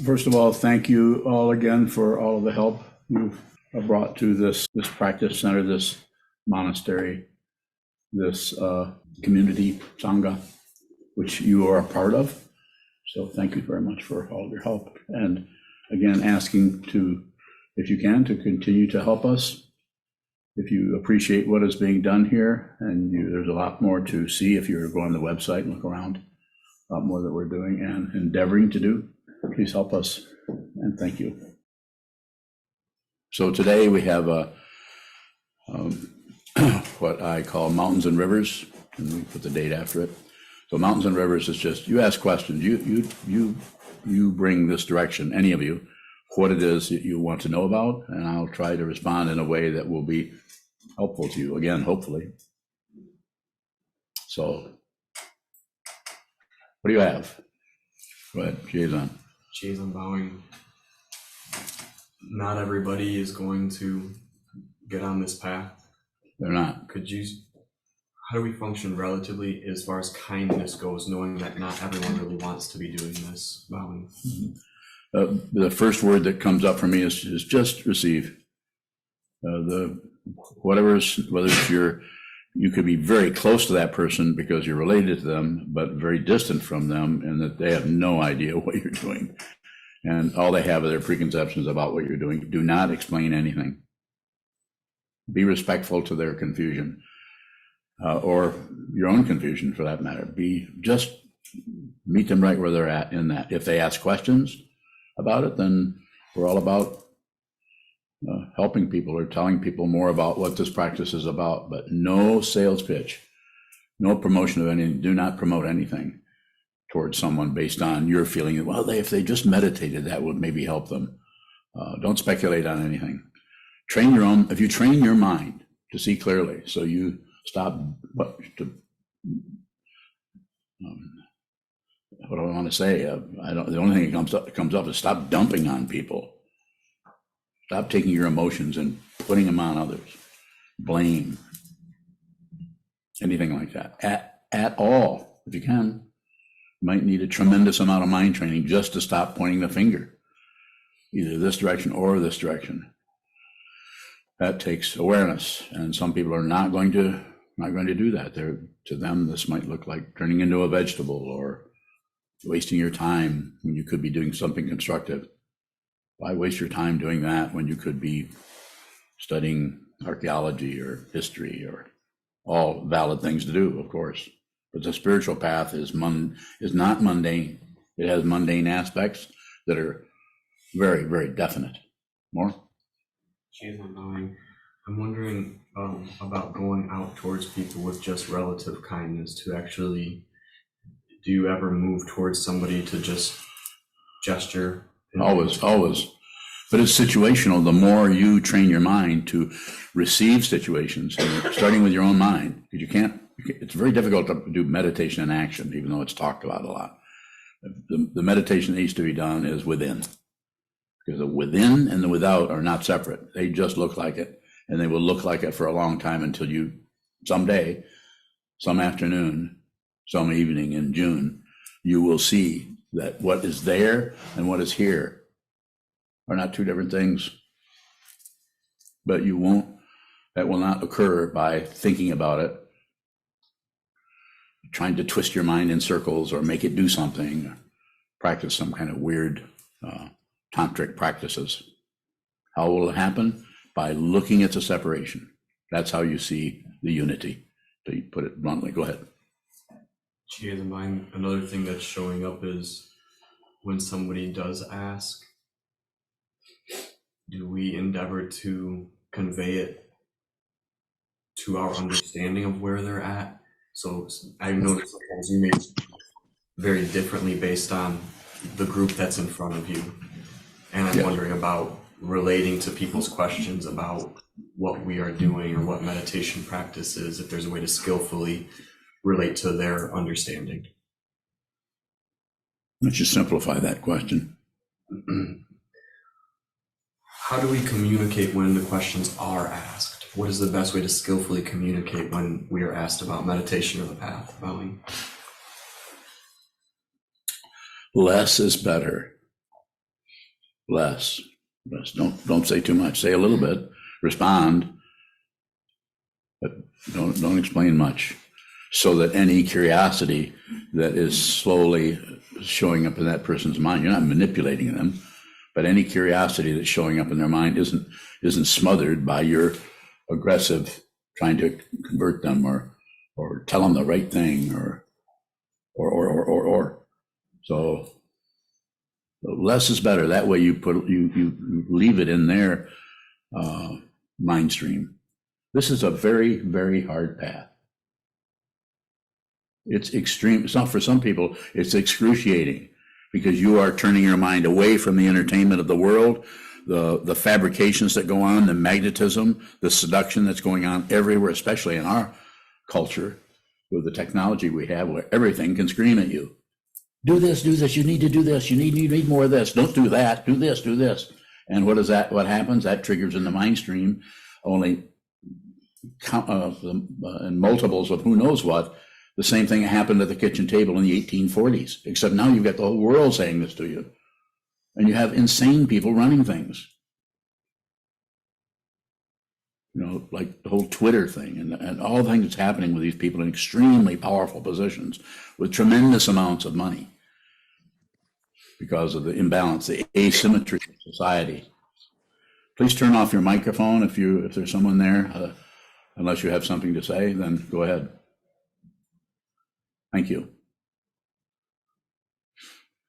first of all, thank you all again for all of the help you've brought to this practice center, this monastery, this community sangha, which you are a part of. So thank you very much for all of your help. And again, asking to, if you can, to continue to help us. If you appreciate what is being done here, and there's a lot more to see if you go on the website and look around, a lot more that we're doing and endeavoring to do, please help us, and thank you. So today we have what I call Mountains and Rivers, and we put the date after it. So Mountains and Rivers is just, you ask questions, you bring this direction, any of you, what it is that you want to know about, and I'll try to respond in a way that will be helpful to you, again, hopefully. So, what do you have? Go ahead, Jason. I'm bowing. Not everybody is going to get on this path. They're not. How do we function relatively as far as kindness goes, knowing that not everyone really wants to be doing this, bowing? The first word that comes up for me is just receive. Whether it's you could be very close to that person because you're related to them, but very distant from them, and that they have no idea what you're doing. And all they have are their preconceptions about what you're doing. Do not explain anything. Be respectful to their confusion, or your own confusion for that matter. Just meet them right where they're at in that. If they ask questions about it, then we're all about helping people or telling people more about what this practice is about, but no sales pitch, no promotion of anything. Do not promote anything towards someone based on your feeling that, well, if they just meditated, that would maybe help them. Don't speculate on anything. If you train your mind to see clearly, so you stop, what do I want to say? The only thing that comes up is stop dumping on people. Stop taking your emotions and putting them on others. Blame. Anything like that. At all, if you can. You might need a tremendous amount of mind training just to stop pointing the finger, either this direction or this direction. That takes awareness, and some people are not going to do that. To them, this might look like turning into a vegetable or wasting your time when you could be doing something constructive. Why waste your time doing that when you could be studying archaeology or history, or all valid things to do, of course. But the spiritual path is not mundane. It has mundane aspects that are very, very definite. More? I'm wondering about going out towards people with just relative kindness. To actually, do you ever move towards somebody to just gesture? Always. But it's situational. The more you train your mind to receive situations, starting with your own mind, because it's very difficult to do meditation in action, even though it's talked about a lot. The meditation that needs to be done is within, because the within and the without are not separate. They just look like it, and they will look like it for a long time until you, someday, some afternoon, some evening in June, you will see that what is there and what is here are not two different things. But that will not occur by thinking about it, trying to twist your mind in circles or make it do something, or practice some kind of weird tantric practices. How will it happen? By looking at the separation. That's how you see the unity, to put it bluntly. Go ahead. Another thing that's showing up is when somebody does ask, do we endeavor to convey it to our understanding of where they're at? So I've noticed sometimes you may very differently based on the group that's in front of you. And I'm wondering about relating to people's questions about what we are doing or what meditation practice is, if there's a way to skillfully relate to their understanding. Let's just simplify that question. How do we communicate when the questions are asked? What is the best way to skillfully communicate when we are asked about meditation or the path? Bowing. Less is better. Less. Don't say too much. Say a little bit. Respond, but don't explain much, so that any curiosity that is slowly showing up in that person's mind, you're not manipulating them, but any curiosity that's showing up in their mind isn't smothered by your aggressive trying to convert them or tell them the right thing or. So less is better. That way you leave it in their mind stream. This is a very, very hard path. It's extreme. It's not for some people, it's excruciating, because you are turning your mind away from the entertainment of the world, the fabrications that go on, the magnetism, the seduction that's going on everywhere, especially in our culture with the technology we have, where everything can scream at you. Do this, you need to do this, you need more of this, don't do that, do this. And what happens? That triggers in the mind stream only in multiples of who knows what. The same thing happened at the kitchen table in the 1840s, except now you've got the whole world saying this to you. And you have insane people running things. Like the whole Twitter thing and all the things that's happening with these people in extremely powerful positions with tremendous amounts of money because of the imbalance, the asymmetry of society. Please turn off your microphone if there's someone there, unless you have something to say, then go ahead. Thank you.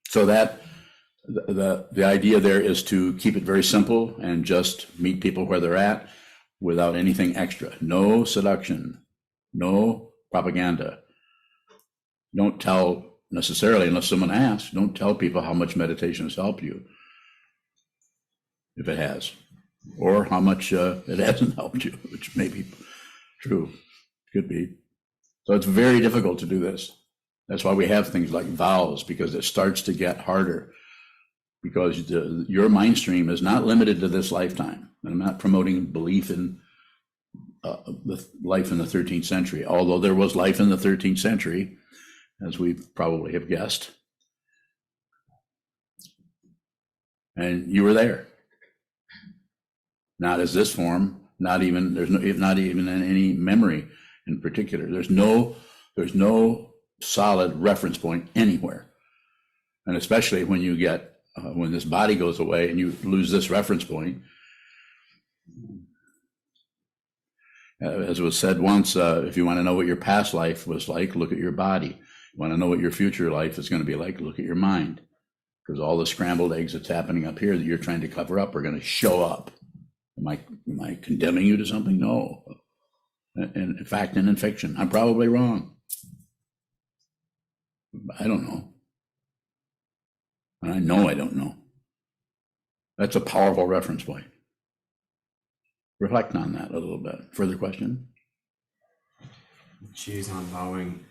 So that the idea there is to keep it very simple and just meet people where they're at without anything extra. No seduction, no propaganda. Don't tell necessarily, unless someone asks, don't tell people how much meditation has helped you, if it has, or how much it hasn't helped you, which may be true, could be. So it's very difficult to do this. That's why we have things like vows, because it starts to get harder, because your mind stream is not limited to this lifetime. And I'm not promoting belief in the life in the 13th century, although there was life in the 13th century, as we probably have guessed. And you were there. Not as this form, not even in any memory in particular. There's no solid reference point anywhere. And especially when you get, when this body goes away and you lose this reference point. As was said once, if you want to know what your past life was like, look at your body. You want to know what your future life is going to be like, look at your mind. Because all the scrambled eggs that's happening up here that you're trying to cover up are going to show up. Am I condemning you to something? No. In fact and in fiction. I'm probably wrong. I don't know. And I know I don't know. That's a powerful reference point. Reflect on that a little bit. Further question? She's on vowing.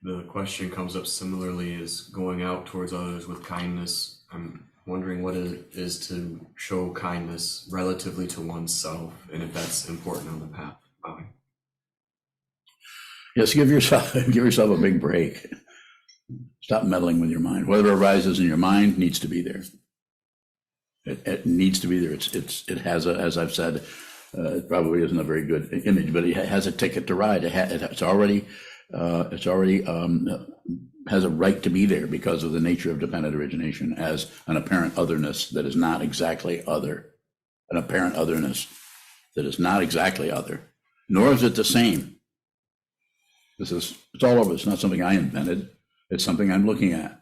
The question comes up similarly as going out towards others with kindness. I'm wondering what it is to show kindness relatively to oneself, and if that's important on the path of vowing. Yes, give yourself a big break. Stop meddling with your mind. Whatever arises in your mind needs to be there. It needs to be there. It has as I've said, it probably isn't a very good image, but it has a ticket to ride. It's already has a right to be there because of the nature of dependent origination as an apparent otherness that is not exactly other, an apparent otherness that is not exactly other, nor is it the same. It's all over. It's not something I invented. It's something I'm looking at.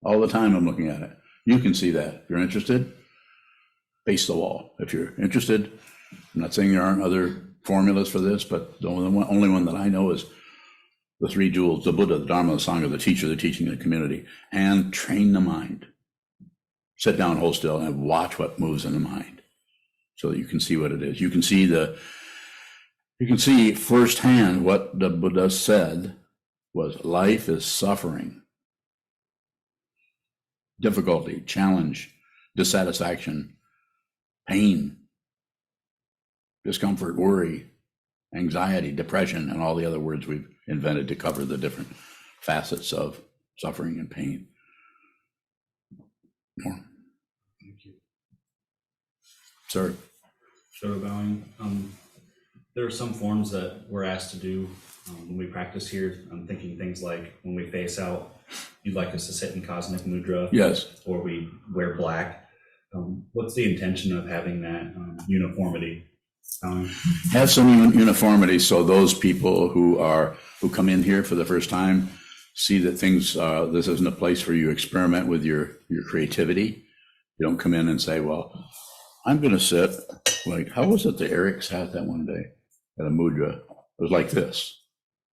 All the time I'm looking at it. You can see that. If you're interested, face the wall. If you're interested, I'm not saying there aren't other formulas for this, but the only one that I know is the three jewels: the Buddha, the Dharma, the Sangha, the teacher, the teaching, the community, and train the mind. Sit down, hold still, and watch what moves in the mind so that you can see what it is. You can see firsthand what the Buddha said was life is suffering, difficulty, challenge, dissatisfaction, pain, discomfort, worry, anxiety, depression, and all the other words we've invented to cover the different facets of suffering and pain. you. Sir? Shadow bowing. There are some forms that we're asked to do when we practice here. I'm thinking things like when we face out, you'd like us to sit in cosmic mudra. Yes. Or we wear black. What's the intention of having that uniformity? Have some uniformity so those people who come in here for the first time see that this isn't a place for you to experiment with your creativity. You don't come in and say, well, I'm going to sit like, how was it that Eric sat that one day at a mudra? It was like this,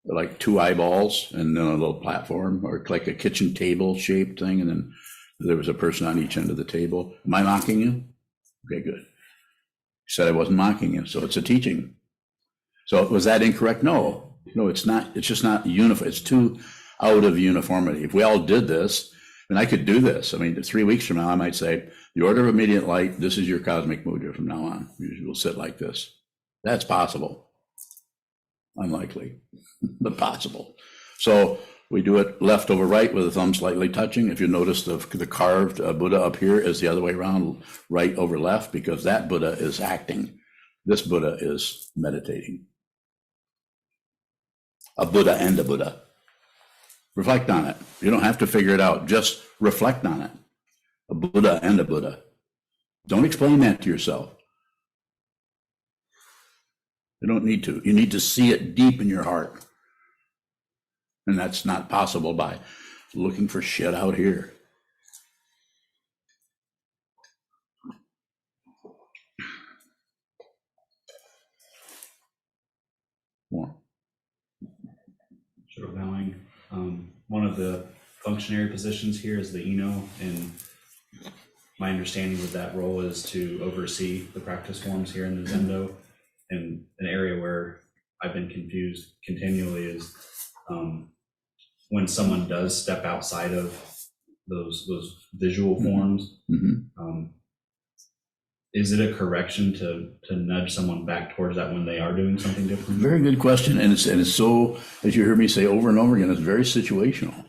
like two eyeballs and then a little platform, or like a kitchen table shaped thing. And then there was a person on each end of the table. Am I mocking you? Okay, good. He said I wasn't mocking you, so it's a teaching. So was that incorrect? No, it's not. It's just not uniform. It's too out of uniformity. If we all did this, and I could do this, I mean, 3 weeks from now, I might say, the order of immediate light, this is your cosmic mudra from now on. You will sit like this. That's possible. Unlikely, but possible. So we do it left over right with the thumb slightly touching. If you notice the carved Buddha up here is the other way around, right over left, because that Buddha is acting. This Buddha is meditating. A Buddha and a Buddha. Reflect on it. You don't have to figure it out. Just reflect on it. A Buddha and a Buddha. Don't explain that to yourself. You don't need to. You need to see it deep in your heart. And that's not possible by looking for shit out here. More. Shadow bowing. One of the functionary positions here is the Eno, and my understanding with that role is to oversee the practice forms here in the Zendo. And an area where I've been confused continually is when someone does step outside of those visual forms. Mm-hmm. Is it a correction to nudge someone back towards that when they are doing something different? Very good question, and it's so, as you hear me say over and over again, it's very situational.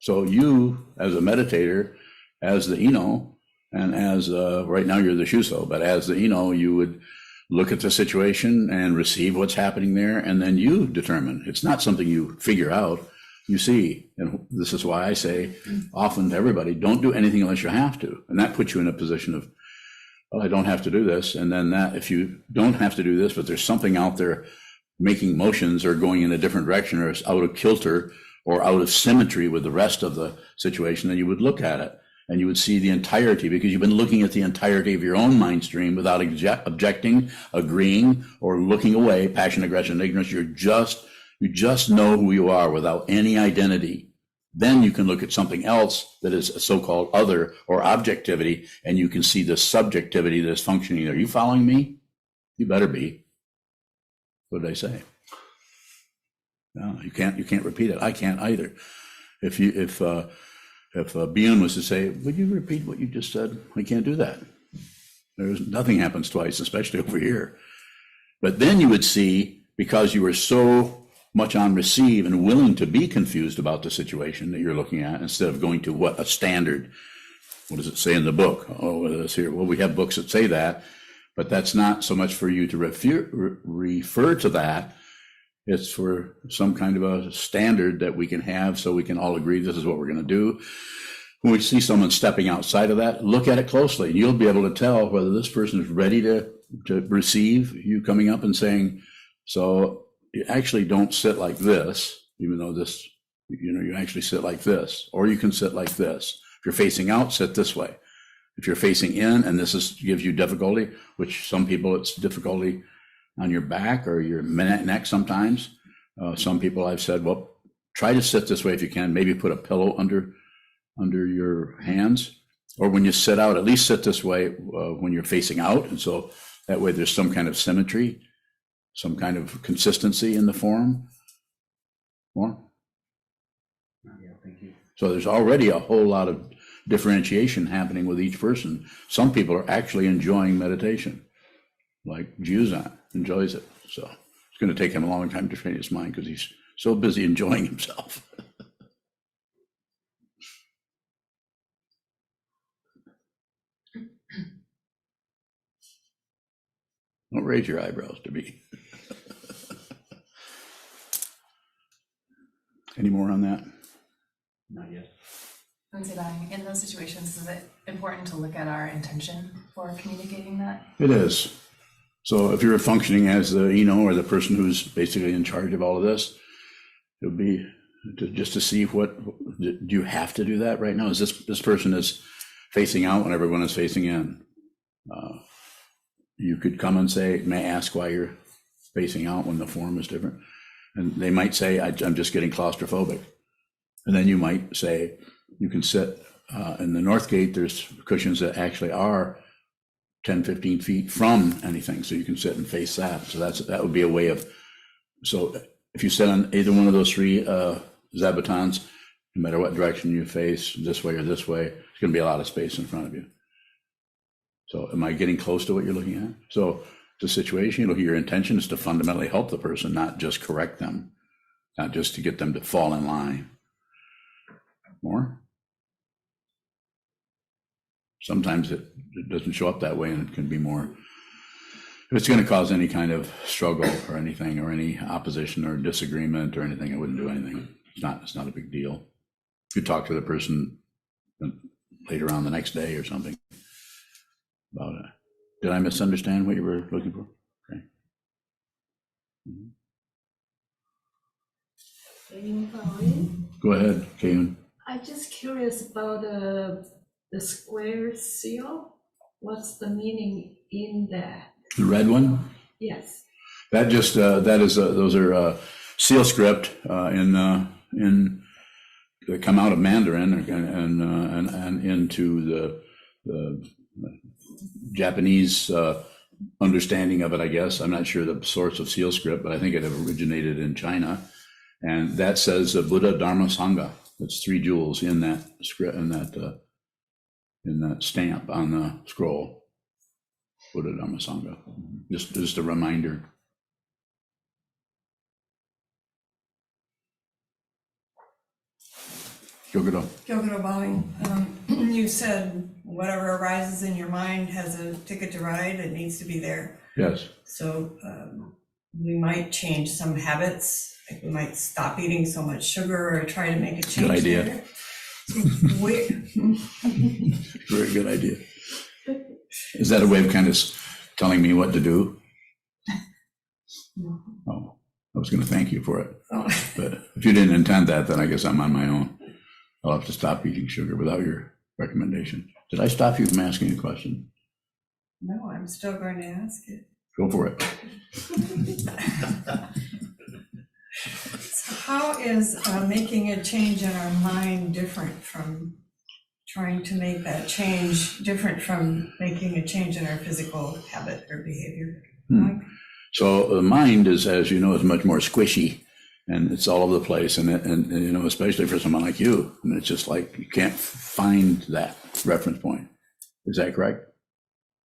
So you, as a meditator, as the Eno, and as right now you're the Shuso, but as the Eno, you would look at the situation and receive what's happening there, and then you determine. It's not something you figure out, you see. And this is why I say often to everybody, don't do anything unless you have to. And that puts you in a position of, well, I don't have to do this. And then that, if you don't have to do this, but there's something out there making motions or going in a different direction, or it's out of kilter or out of symmetry with the rest of the situation, then you would look at it. And you would see the entirety, because you've been looking at the entirety of your own mind stream without objecting, agreeing, or looking away, passion, aggression, ignorance. You just know who you are without any identity. Then you can look at something else that is a so-called other or objectivity, and you can see the subjectivity that is functioning. Are you following me? You better be. What did I say? No, you can't repeat it. I can't either. If Byun was to say, would you repeat what you just said? I can't do that. Nothing happens twice, especially over here. But then you would see, because you were so much on receive and willing to be confused about the situation that you're looking at, instead of going to a standard. What does it say in the book? Oh, it's here. Well, we have books that say that, but that's not so much for you to refer to that. It's for some kind of a standard that we can have, so we can all agree this is what we're going to do. When we see someone stepping outside of that, look at it closely, and you'll be able to tell whether this person is ready to receive you coming up and saying, so you actually don't sit like this, even though this, you actually sit like this, or you can sit like this. If you're facing out, sit this way. If you're facing in, and gives you difficulty, which some people it's difficulty on your back or your neck sometimes. Some people I've said, well, try to sit this way if you can. Maybe put a pillow under your hands. Or when you sit out, at least sit this way when you're facing out. And so that way there's some kind of symmetry, some kind of consistency in the form. More? Yeah, thank you. So there's already a whole lot of differentiation happening with each person. Some people are actually enjoying meditation, like Sokuzan enjoys it. So it's going to take him a long time to train his mind because he's so busy enjoying himself. Don't raise your eyebrows to me. Any more on that? Not yet. I would say that in those situations, is it important to look at our intention for communicating that? It is. So if you're functioning as the or the person who's basically in charge of all of this, it would be just to see do you have to do that right now? Is this person is facing out when everyone is facing in? You could come and say, may I ask why you're facing out when the form is different? And they might say, I'm just getting claustrophobic. And then you might say, you can sit in the north gate, there's cushions that actually are 10, 15 feet from anything. So you can sit and face that. So that would be a way of, so if you sit on either one of those three Zabatons, no matter what direction you face, this way or this way, there's going to be a lot of space in front of you. So am I getting close to what you're looking at? So the situation, your intention is to fundamentally help the person, not just correct them, not just to get them to fall in line. More? Sometimes it doesn't show up that way, and it can be more. If it's going to cause any kind of struggle or anything, or any opposition or disagreement or anything, I wouldn't do anything. It's not a big deal. You talk to the person later on the next day or something about it. Did I misunderstand what you were looking for? Okay. Go ahead, Kayun. I'm just curious about the square seal. What's the meaning in that? The red one? Yes. That just those are seal script in that come out of Mandarin and into the Japanese understanding of it, I guess. I'm not sure the source of seal script, but I think it originated in China. And that says Buddha, Dharma, Sangha. It's 3 jewels in that script, in that stamp on the scroll. Buddha, Dharma, Sangha. Just a reminder. Gyoguro bowing. You said whatever arises in your mind has a ticket to ride. It needs to be there. Yes. So we might change some habits. Like we might stop eating so much sugar or try to make a change. Good idea. There. Very good idea. Is that a way of kind of telling me what to do? Oh, I was going to thank you for it. Oh. But if you didn't intend that, then I guess I'm on my own. I'll have to stop eating sugar without your recommendation. Did I stop you from asking a question? No, I'm still going to ask it. Go for it. So how is making a change in our mind different from trying to make that change, different from making a change in our physical habit or behavior? So the mind is, as you know, is much more squishy, and it's all over the place. And especially for someone like you, and it's just like you can't find that reference point. Is that correct?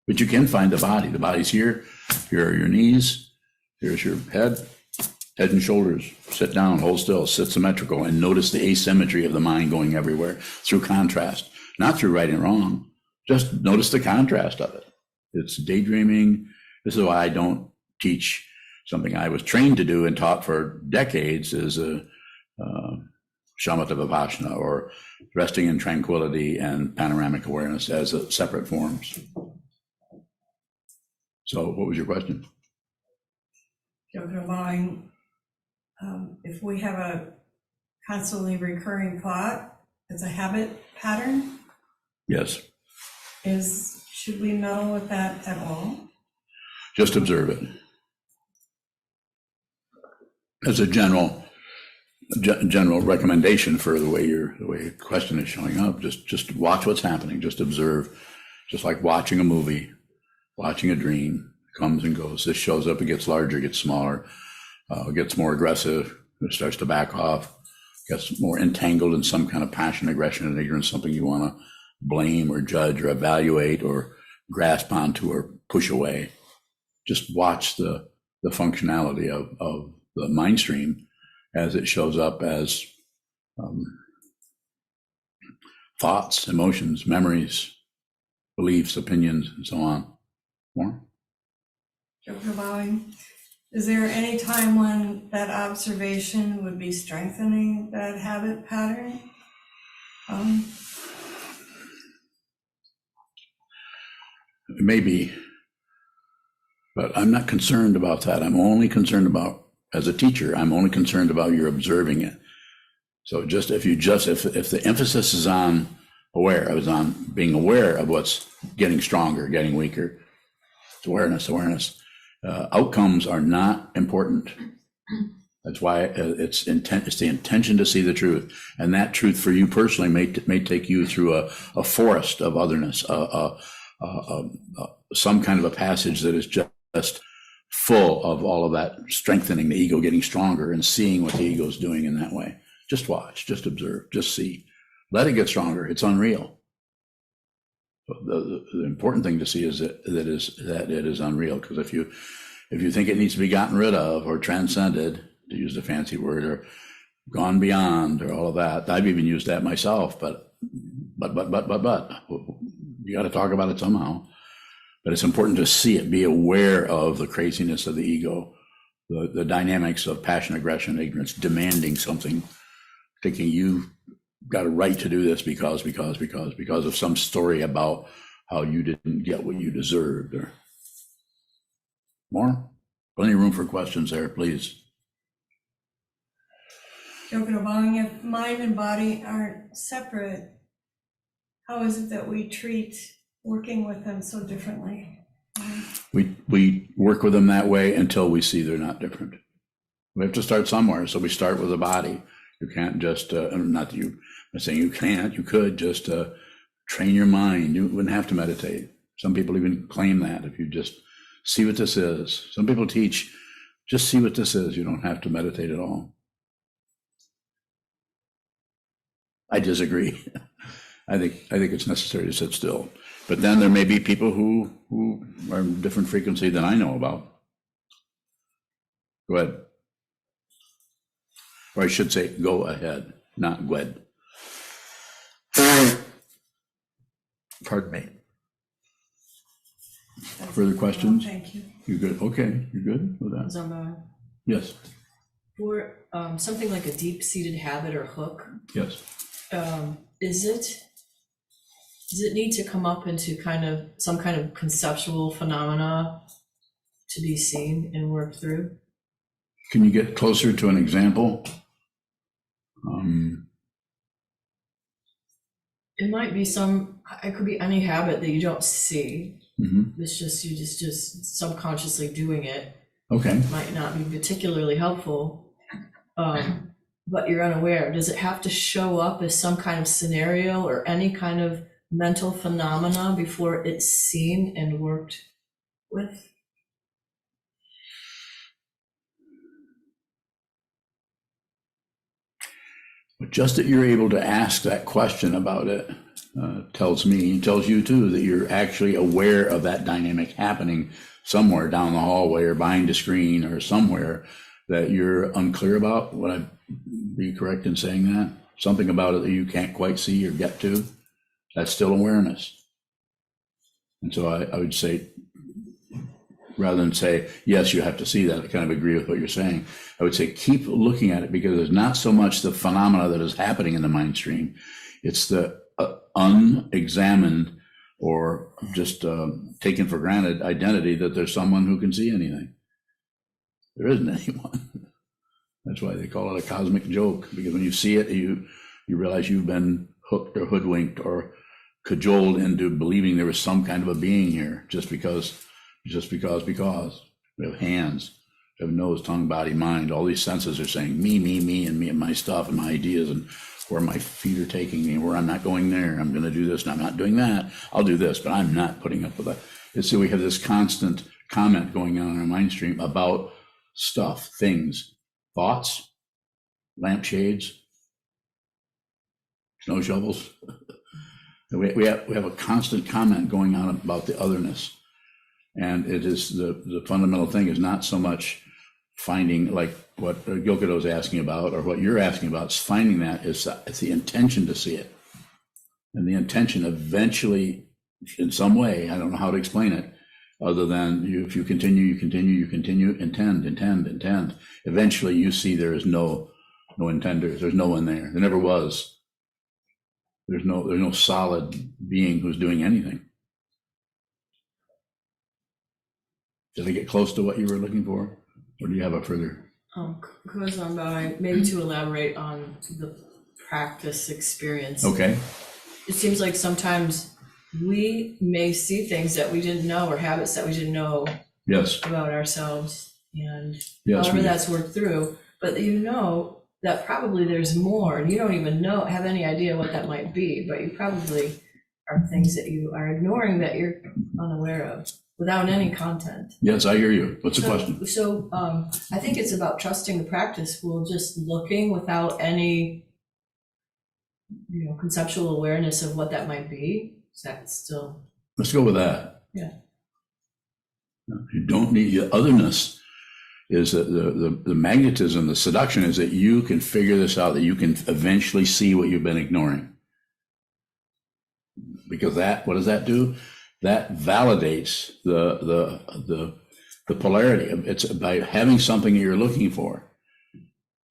But you can find the body. The body's here. Here are your knees. Here's your head and shoulders. Sit down, hold still, sit symmetrical, and notice the asymmetry of the mind going everywhere through contrast, not through right and wrong. Just notice the contrast of it. It's daydreaming. This is why I don't teach something I was trained to do and taught for decades is a shamatha vipassana, or resting in tranquility and panoramic awareness as separate forms. So what was your question? Gyoguro bowing. If we have a constantly recurring thought as a habit pattern, Yes. should we meddle with that at all? Just observe it. As a general recommendation for the way your question is showing up, just watch what's happening. Just observe, just like watching a movie, watching a dream. It comes and goes. This shows up. It gets larger, gets smaller, gets more aggressive. It starts to back off. Gets more entangled in some kind of passion, aggression, and ignorance. Something you want to blame or judge or evaluate or grasp onto or push away. Just watch the functionality of the mind stream as it shows up as thoughts, emotions, memories, beliefs, opinions, and so on. More? Dr. Bowing, is there any time when that observation would be strengthening that habit pattern? Maybe, but I'm not concerned about that. I'm only concerned about, as a teacher, I'm only concerned about your observing it. So if the emphasis is on on being aware of what's getting stronger, getting weaker, it's awareness. Outcomes are not important. That's why it's the intention to see the truth, and that truth for you personally may take you through a forest of otherness, some kind of a passage that is just full of all of that strengthening the ego, getting stronger, and seeing what the ego is doing in that way. Just watch, just observe, just see. Let it get stronger. It's unreal. The important thing to see is that it is unreal. Because if you think it needs to be gotten rid of or transcended, to use the fancy word, or gone beyond, or all of that, I've even used that myself. But you got to talk about it somehow. But it's important to see it, be aware of the craziness of the ego, the dynamics of passion, aggression, ignorance, demanding something, thinking you've got a right to do this because of some story about how you didn't get what you deserved. Or more? Plenty of room for questions there, please. Dr. Bowing, if mind and body aren't separate, how is it that we treat working with them so differently? We work with them that way until we see they're not different. We have to start somewhere, so we start with the body. You can't just, not that I'm saying you can't, you could just train your mind. You wouldn't have to meditate. Some people even claim that if you just see what this is. Some people teach, just see what this is. You don't have to meditate at all. I disagree. I think it's necessary to sit still. But then there may be people who are in different frequency than I know about. Go ahead. Or I should say, go ahead, not go ahead. Pardon me. Further questions? Thank you. You're good? Okay, you're good with that? Zamba, Yes, for something like a deep-seated habit or hook, yes. does it need to come up into some kind of conceptual phenomena to be seen and worked through? Can you get closer to an example? It might be it could be any habit that you don't see. Mm-hmm. It's just you just subconsciously doing it. Okay. Might not be particularly helpful, but you're unaware. Does it have to show up as some kind of scenario or any kind of mental phenomena before it's seen and worked with? But just that you're able to ask that question about it tells you too, that you're actually aware of that dynamic happening somewhere down the hallway or behind a screen or somewhere that you're unclear about. Would I be correct in saying that? Something about it that you can't quite see or get to? That's still awareness. And so I would say, rather than say, yes, you have to see that, I kind of agree with what you're saying. I would say keep looking at it, because it's not so much the phenomena that is happening in the mind stream. It's the unexamined or just taken for granted identity that there's someone who can see anything. There isn't anyone. That's why they call it a cosmic joke, because when you see it, you realize you've been hooked or hoodwinked or cajoled into believing there was some kind of a being here just because we have hands, we have nose, tongue, body, mind. All these senses are saying me, and me and my stuff and my ideas and where my feet are taking me, where I'm not going there. I'm going to do this and I'm not doing that. I'll do this, but I'm not putting up with that. And so we have this constant comment going on in our mind stream about stuff, things, thoughts, lampshades, snow shovels. We have a constant comment going on about the otherness. And it is the fundamental thing is not so much finding, like what Gyokudo's asking about or what you're asking about, is finding that it's the intention to see it. And the intention eventually, in some way, I don't know how to explain it, other than if you continue, intend. Eventually you see there is no intenders. There's no one there. There never was. There's no solid being who's doing anything. Did I get close to what you were looking for? Or do you have a further? Sokuzan, maybe to elaborate on the practice experience. Okay. It seems like sometimes we may see things that we didn't know or habits that we didn't know Yes. about ourselves, and Yes. however that's worked through, but you know that probably there's more, and you don't even have any idea what that might be, but you probably are things that you are ignoring that you're unaware of without any content. Yes, I hear you. What's the question? So I think it's about trusting the practice. We're just looking without any, conceptual awareness of what that might be. Is that still? Let's go with that. Yeah. You don't need the otherness. Is that the magnetism, the seduction is that you can figure this out, that you can eventually see what you've been ignoring. Because what does that do? That validates the polarity. It's by having something that you're looking for,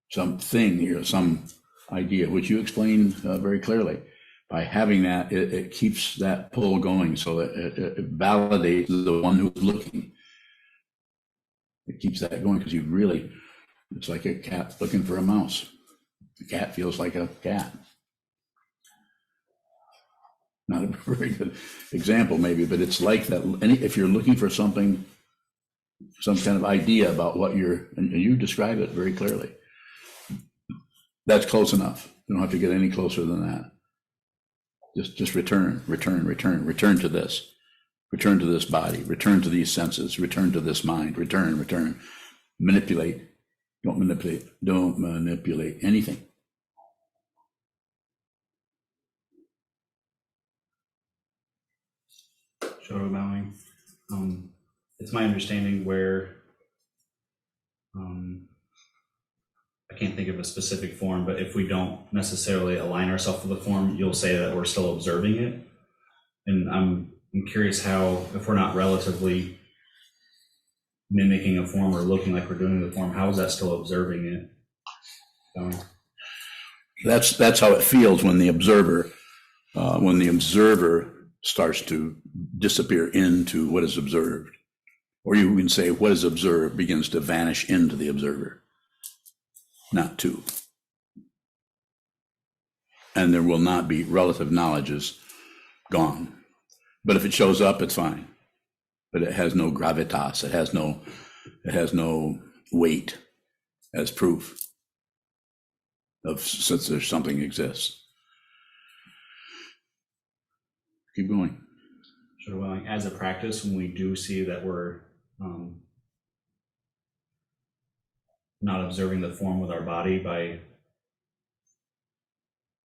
something, some idea, which you explained very clearly. By having that, it keeps that pull going, so that it validates the one who's looking. It keeps that going because it's like a cat looking for a mouse. The cat feels like a cat. Not a very good example maybe, but it's like that. If you're looking for something, some kind of idea about what and you describe it very clearly. That's close enough. You don't have to get any closer than that. Just return to this. Return to this body, return to these senses, return to this mind, return. Manipulate. Don't manipulate anything. Shoto bowing. It's my understanding where, I can't think of a specific form, but if we don't necessarily align ourselves with the form, you'll say that we're still observing it. And I'm curious how, if we're not relatively mimicking a form or looking like we're doing the form, how is that still observing it? That's how it feels when the observer starts to disappear into what is observed. Or you can say what is observed begins to vanish into the observer, not to. And there will not be relative knowledge is gone. But if it shows up, it's fine. But it has no gravitas. It has no weight as proof of since there's something exists. Keep going. Sure. As a practice, when we do see that we're not observing the form with our body by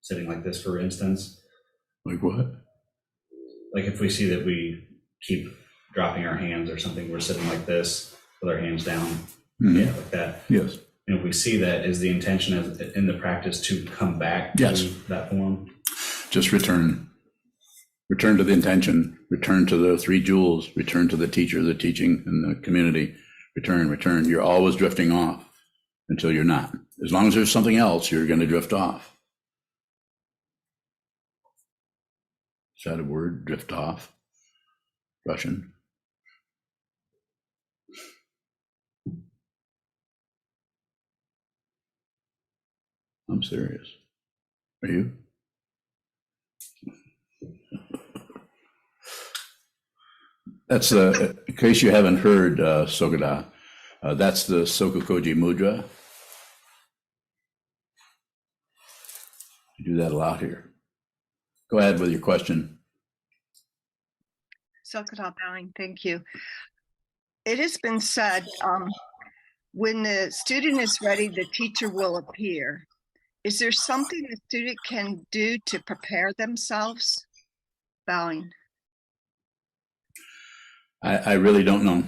sitting like this, for instance. Like what? Like if we see that we keep dropping our hands or something, we're sitting like this with our hands down, yeah, like that. Yes. And if we see that, is the intention in the practice to come back to that form? Just return. Return to the intention, return to the three jewels, return to the teacher, the teaching, and the community. Return. You're always drifting off until you're not. As long as there's something else, you're going to drift off. Is that a word? Drift off? Russian? I'm serious. Are you? That's in case you haven't heard Sokuzan, that's the SokukoJi mudra. You do that a lot here. Go ahead with your question. Sokuzan bowing, thank you. It has been said, when the student is ready, the teacher will appear. Is there something the student can do to prepare themselves? Bowing. I really don't know.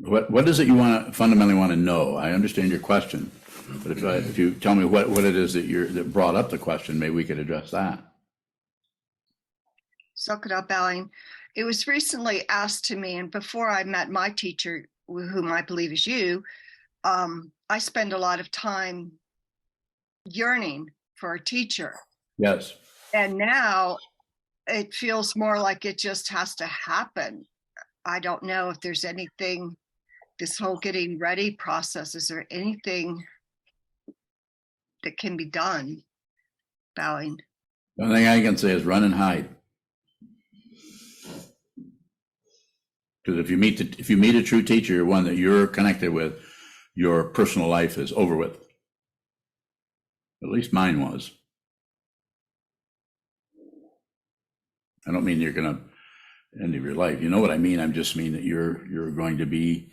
What is it you fundamentally want to know? I understand your question, but if you tell me what it is that brought up the question, maybe we could address that. Sokuzan bowing. It was recently asked to me, and before I met my teacher, whom I believe is you, I spend a lot of time yearning for a teacher. Yes. And now it feels more like it just has to happen. I don't know if there's anything, this whole getting ready process, is there anything that can be done? Bowing. The only thing I can say is run and hide. Because if you meet a true teacher, one that you're connected with, your personal life is over with. At least mine was. I don't mean you're going to end of your life. You know what I mean? I just mean that you're going to be,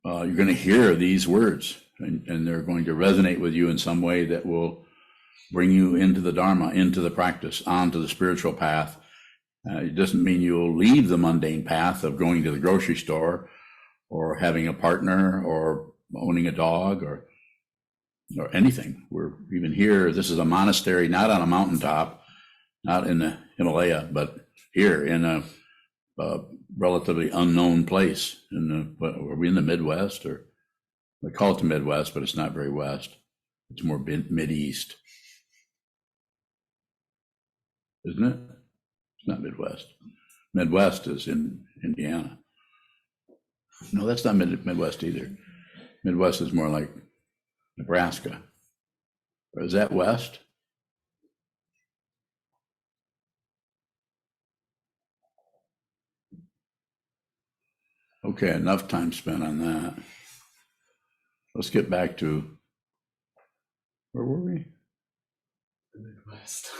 you're going to hear these words, and they're going to resonate with you in some way that will bring you into the Dharma, into the practice, onto the spiritual path. It doesn't mean you'll leave the mundane path of going to the grocery store or having a partner or owning a dog or anything. We're even here. This is a monastery, not on a mountaintop, not in the Himalaya, but here in a relatively unknown place. Are we in the Midwest? Or they call it the Midwest, but it's not very west. It's more mid-east, isn't it? It's not Midwest. Midwest is in Indiana. No, that's not Midwest either. Midwest is more like Nebraska. Or is that west? Okay, enough time spent on that. Let's get back to, where were we? The Midwest.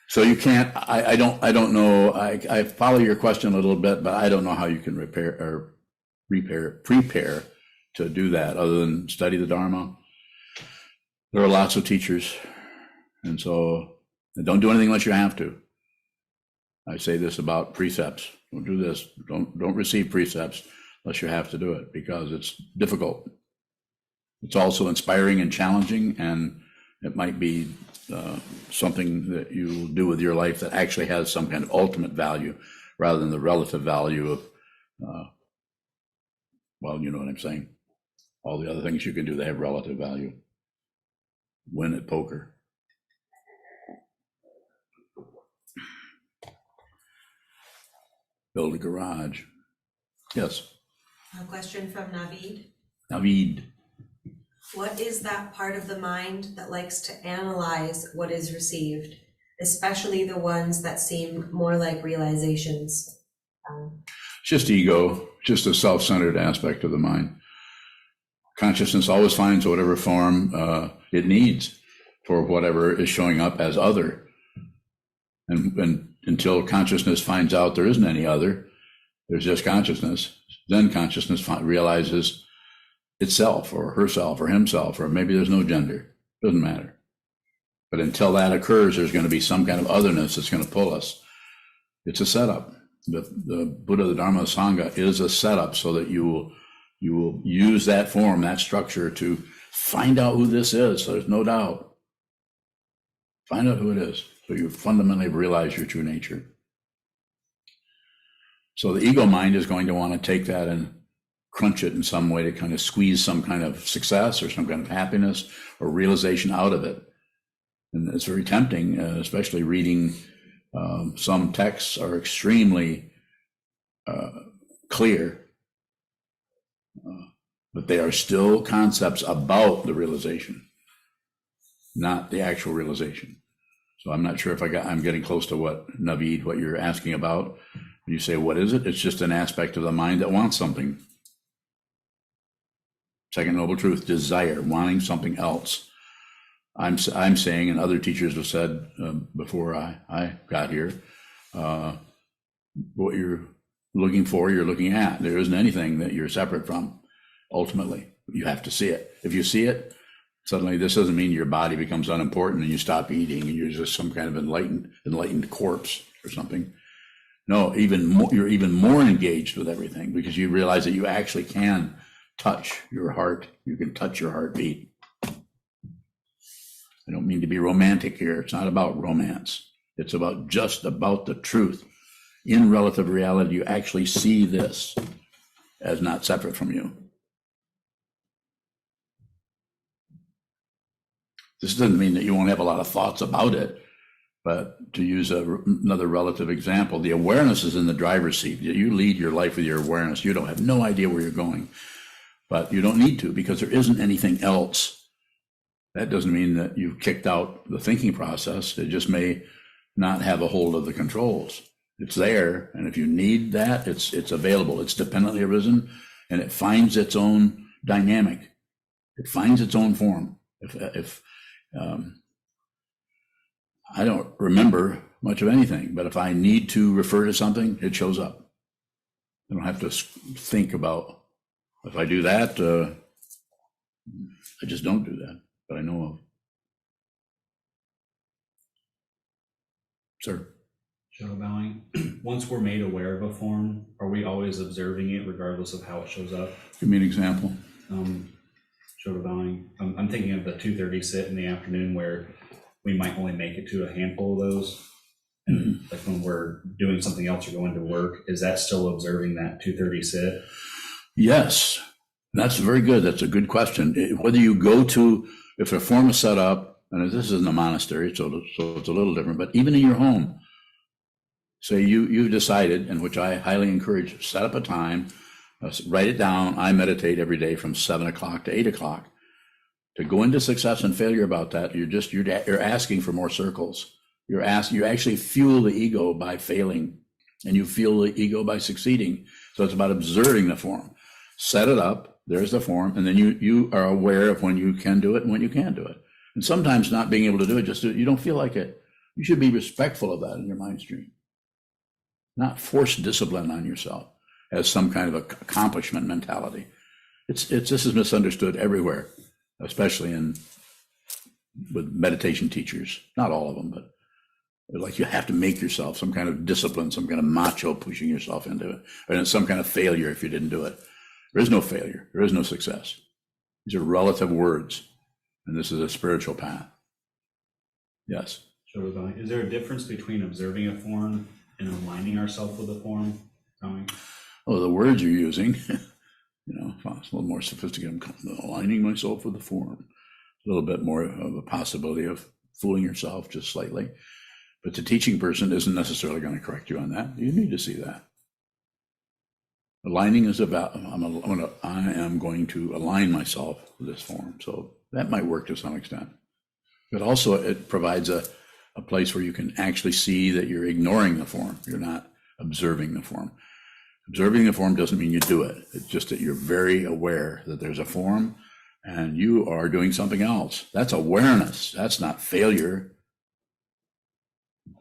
So you can't, I don't know, I follow your question a little bit, but I don't know how you can prepare to do that other than study the Dharma. There are lots of teachers, and so don't do anything unless you have to. I say this about precepts. Don't do this. Don't receive precepts unless you have to do it, because it's difficult. It's also inspiring and challenging, and it might be something that you do with your life that actually has some kind of ultimate value rather than the relative value of, well, you know what I'm saying. All the other things you can do, they have relative value. Win at poker. Build a garage. Yes. A question from Naveed. Naveed. What is that part of the mind that likes to analyze what is received, especially the ones that seem more like realizations? It's just ego, just a self-centered aspect of the mind. Consciousness always finds whatever form it needs for whatever is showing up as other. And until consciousness finds out there isn't any other, there's just consciousness, then consciousness realizes itself or herself or himself, or maybe there's no gender, doesn't matter. But until that occurs, there's going to be some kind of otherness that's going to pull us. It's a setup. The Buddha, the Dharma, the Sangha is a setup so that you will use that form, that structure, to find out who this is. So there's no doubt. Find out who it is. So you fundamentally realize your true nature. So the ego mind is going to want to take that and crunch it in some way to kind of squeeze some kind of success or some kind of happiness or realization out of it. And it's very tempting, especially reading some texts are extremely clear, but they are still concepts about the realization, not the actual realization. So I'm not sure if I'm getting close to what Naveed, what you're asking about. When you say, what is it? It's just an aspect of the mind that wants something. Second noble truth, desire, wanting something else. I'm saying, and other teachers have said before I got here, what you're looking for, you're looking at. There isn't anything that you're separate from. Ultimately, you have to see it. If you see it, suddenly this doesn't mean your body becomes unimportant and you stop eating and you're just some kind of enlightened corpse or something. No, you're even more engaged with everything because you realize that you actually can touch your heart. You can touch your heartbeat. I don't mean to be romantic here. It's not about romance. It's about just about the truth. In relative reality, you actually see this as not separate from you. This doesn't mean that you won't have a lot of thoughts about it, but to use another relative example, the awareness is in the driver's seat. You lead your life with your awareness. You don't have no idea where you're going, but you don't need to because there isn't anything else. That doesn't mean that you've kicked out the thinking process. It just may not have a hold of the controls. It's there, and if you need that, it's available. It's dependently arisen, and it finds its own dynamic. It finds its own form. If I don't remember much of anything, but if I need to refer to something, it shows up. I don't have to think about, if I do that, I just don't do that, but I know of. Sir? Shadow bowing. Once we're made aware of a form, are we always observing it regardless of how it shows up? Give me an example. Shadow bowing. I'm thinking of the 2:30 sit in the afternoon where we might only make it to a handful of those. And like when we're doing something else or going to work, is that still observing that 2:30 sit? Yes, that's very good. That's a good question. Whether you go to, if a form is set up, and this is in a monastery, so it's a little different, but even in your home, say you've decided, and which I highly encourage, set up a time, write it down. I meditate every day from 7 o'clock to 8 o'clock. To go into success and failure about that, you're asking for more circles. You actually fuel the ego by failing, and you fuel the ego by succeeding. So it's about observing the form. Set it up. There's the form, and then you are aware of when you can do it and when you can't do it. And sometimes not being able to do it, just you don't feel like it. You should be respectful of that in your mind stream. Not force discipline on yourself as some kind of accomplishment mentality. This is misunderstood everywhere, especially with meditation teachers. Not all of them, but like you have to make yourself some kind of discipline, some kind of macho pushing yourself into it, or it's some kind of failure if you didn't do it. There is no failure. There is no success. These are relative words, and this is a spiritual path. Yes. Shadow bowing. Is there a difference between observing a form and aligning ourselves with a form? Oh, the words you're using, it's a little more sophisticated. I'm aligning myself with the form. A little bit more of a possibility of fooling yourself just slightly. But the teaching person isn't necessarily going to correct you on that. You need to see that. Aligning is about, I am going to align myself with this form. So that might work to some extent. But also it provides a place where you can actually see that you're ignoring the form. You're not observing the form. Observing the form doesn't mean you do it. It's just that you're very aware that there's a form and you are doing something else. That's awareness. That's not failure.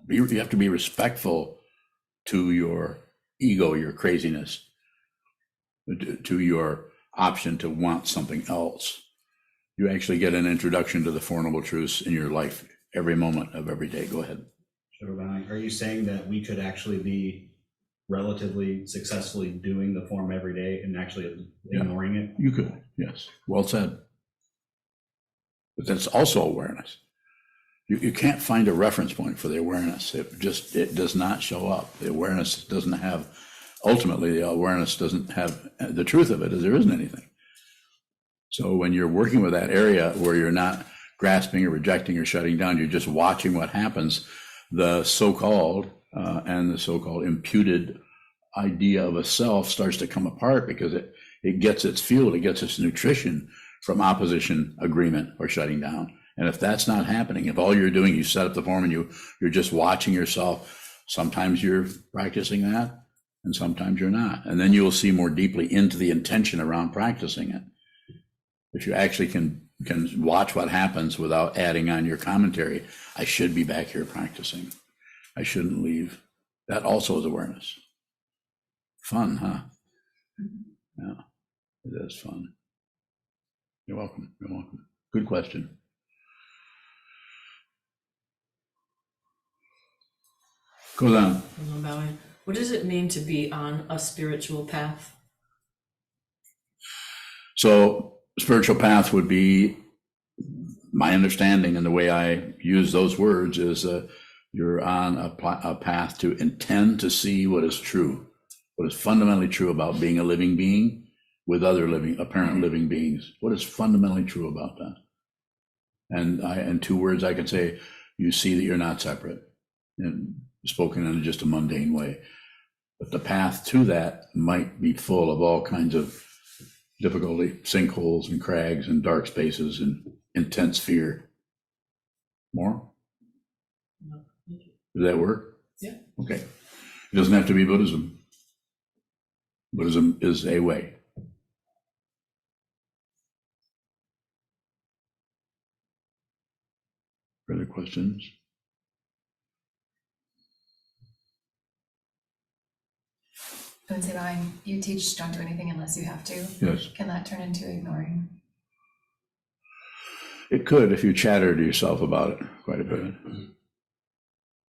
You have to be respectful to your ego, your craziness, to your option to want something else. You actually get an introduction to the Four Noble Truths in your life every moment of every day. Go ahead. Are you saying that we could actually be relatively successfully doing the form every day and actually ignoring it? You could, yes. Well said. But that's also awareness. You can't find a reference point for the awareness. It does not show up. The awareness doesn't have, ultimately the awareness doesn't have, the truth of it is there isn't anything. So when you're working with that area where you're not grasping or rejecting or shutting down, you're just watching what happens, the so-called and the so-called imputed idea of a self starts to come apart because it gets its fuel, it gets its nutrition from opposition, agreement, or shutting down. And if that's not happening, if all you're doing, you set up the form and you're just watching yourself, sometimes you're practicing that and sometimes you're not. And then you will see more deeply into the intention around practicing it. If you actually can watch what happens without adding on your commentary, I should be back here practicing. I shouldn't leave. That also is awareness. Fun, huh? Yeah, it is fun. You're welcome. You're welcome. Good question. Go on. What does it mean to be on a spiritual path? So spiritual path would be my understanding and the way I use those words is you're on a path to intend to see what is true, what is fundamentally true about being a living being with other apparent living beings. What is fundamentally true about that? And in 2 words, I can say, you see that you're not separate, and spoken in just a mundane way. But the path to that might be full of all kinds of difficulty, sinkholes and crags and dark spaces and intense fear. More? No, thank you. Does that work? Yeah. Okay. It doesn't have to be Buddhism. Buddhism is a way. Further questions? I would say Bowing, you teach don't do anything unless you have to. Yes. Can that turn into ignoring? It could if you chatter to yourself about it quite a bit. You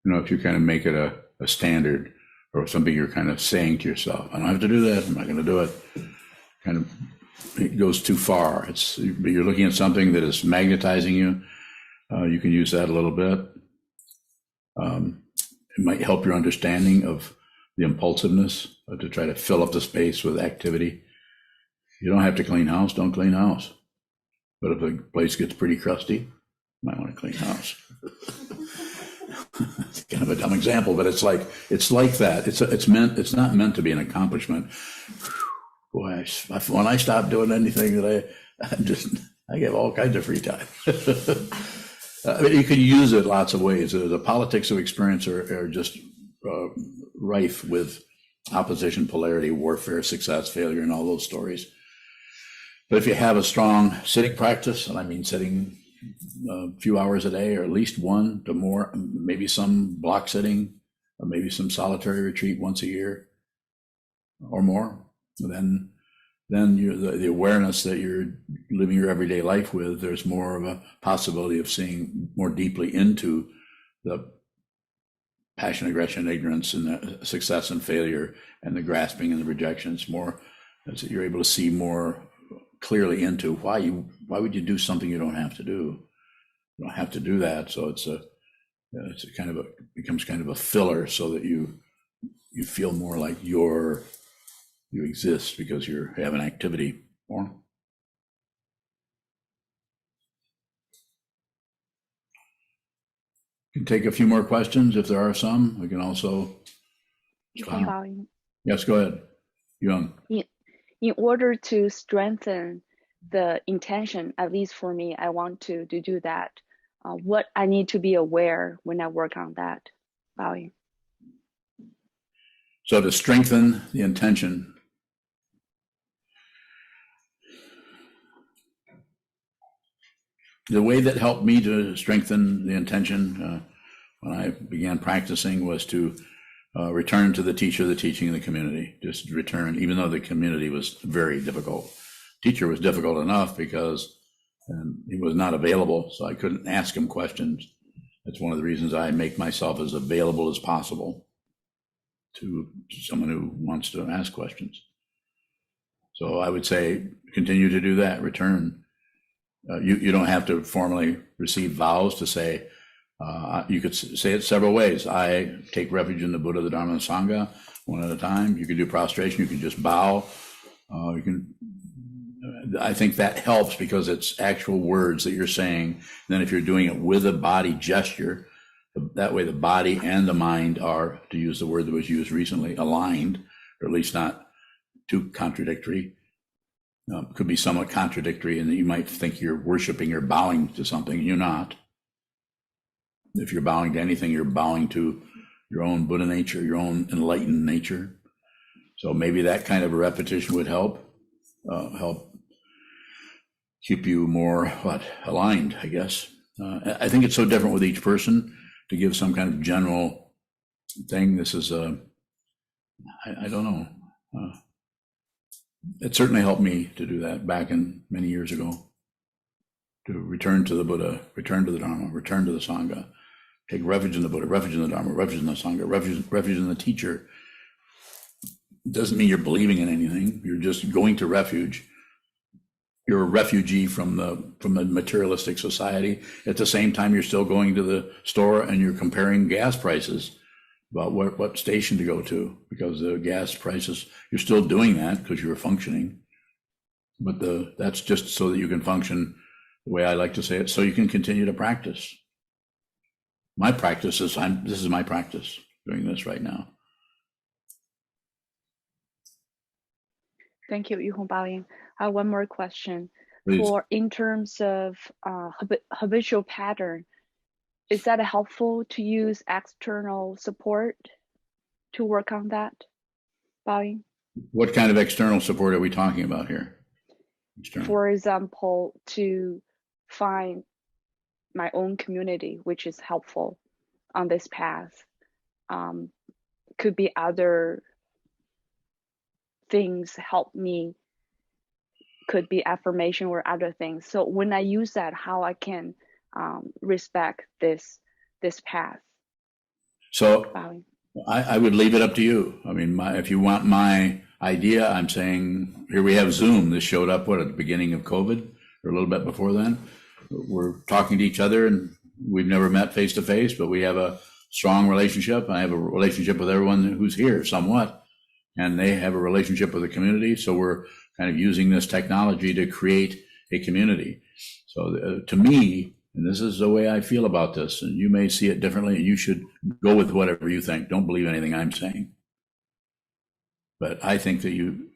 know, if you kind of make it a standard or something you're kind of saying to yourself, I don't have to do that, I'm not going to do it. Kind of, it goes too far. You're looking at something that is magnetizing you. You can use that a little bit. It might help your understanding of the impulsiveness to try to fill up the space with activity. You don't have to clean house, don't clean house. But if the place gets pretty crusty, you might want to clean house. It's kind of a dumb example, but it's like that. It's not meant to be an accomplishment. Boy, when I stop doing anything that I get all kinds of free time. I mean, you can use it lots of ways. The politics of experience are just rife with opposition, polarity, warfare, success, failure, and all those stories. But if you have a strong sitting practice, and I mean sitting a few hours a day, or at least 1 to more, maybe some block sitting, or maybe some solitary retreat once a year or more, then the awareness that you're living your everyday life with, there's more of a possibility of seeing more deeply into the passion, aggression, ignorance, and the success and failure, and the grasping and the rejections. More, as you're able to see more clearly into why would you do something you don't have to do? You don't have to do that. So becomes kind of a filler, so that you feel more like you exist because you have an activity more. We can take a few more questions if there are some. We can also. Yes, go ahead. Yuan. In order to strengthen the intention, at least for me, I want to do that. What I need to be aware when I work on that, Bowing. So to strengthen the intention, the way that helped me to strengthen the intention when I began practicing was to return to the teacher, the teaching, and the community. Just return, even though the community was very difficult. Teacher was difficult enough because he was not available, so I couldn't ask him questions. That's one of the reasons I make myself as available as possible to someone who wants to ask questions. So I would say continue to do that, return. You don't have to formally receive vows to say, you could say it several ways. I take refuge in the Buddha, the Dharma, and the Sangha, one at a time. You can do prostration, you can just bow. I think that helps because it's actual words that you're saying. And then if you're doing it with a body gesture, that way the body and the mind are, to use the word that was used recently, aligned, or at least not too contradictory. Could be somewhat contradictory, and you might think you're worshiping or bowing to something, and you're not. If you're bowing to anything, you're bowing to your own Buddha nature, your own enlightened nature. So maybe that kind of a repetition would help keep you more aligned, I guess. I think it's so different with each person to give some kind of general thing. This is I don't know. It certainly helped me to do that back in many years ago. To return to the Buddha, return to the Dharma, return to the Sangha. Take refuge in the Buddha, refuge in the Dharma, refuge in the Sangha, refuge in the teacher. It doesn't mean you're believing in anything. You're just going to refuge you're a refugee from a materialistic society. At the same time, you're still going to the store and you're comparing gas prices about what station to go to, because the gas prices, you're still doing that because you're functioning. But that's just so that you can function the way I like to say it, so you can continue to practice. My practice is, this is my practice, doing this right now. Thank you, Yuhong Baoying. I have one more question. Please. In terms of habitual pattern, is that helpful to use external support to work on that, Baoying? What kind of external support are we talking about here? External. For example, to find my own community, which is helpful on this path. Could be other things help me, could be affirmation or other things. So when I use that, how I can respect this path. So Baoying. I would leave it up to you. I mean, if you want my idea, I'm saying, here we have Zoom. This showed up, at the beginning of COVID, or a little bit before then. We're talking to each other, and we've never met face to face, but we have a strong relationship. I have a relationship with everyone who's here somewhat, and they have a relationship with the community. So we're kind of using this technology to create a community. So to me, and this is the way I feel about this, and you may see it differently, and you should go with whatever you think. Don't believe anything I'm saying. But I think that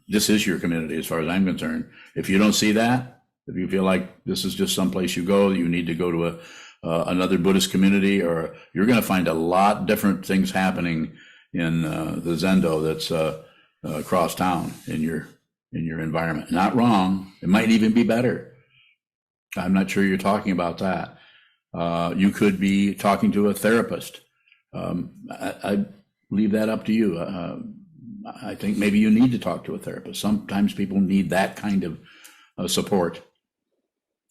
this is your community as far as I'm concerned. If you don't see that, if you feel like this is just someplace you go, you need to go to another Buddhist community, or you're going to find a lot different things happening in the Zendo that's across town in your environment. Not wrong. It might even be better. I'm not sure you're talking about that. You could be talking to a therapist. I leave that up to you. I think maybe you need to talk to a therapist. Sometimes people need that kind of support.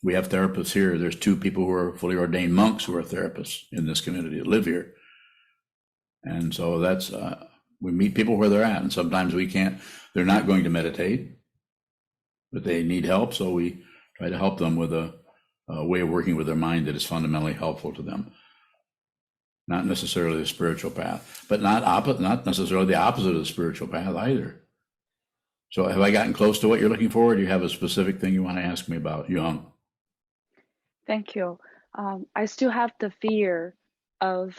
We have therapists here. There's 2 people who are fully ordained monks who are therapists in this community that live here. And so that's, we meet people where they're at. And sometimes they're not going to meditate, but they need help. So we try to help them with a way of working with their mind that is fundamentally helpful to them. Not necessarily the spiritual path, but not necessarily the opposite of the spiritual path either. So have I gotten close to what you're looking for? Or do you have a specific thing you want to ask me about, Young? Thank you. I still have the fear of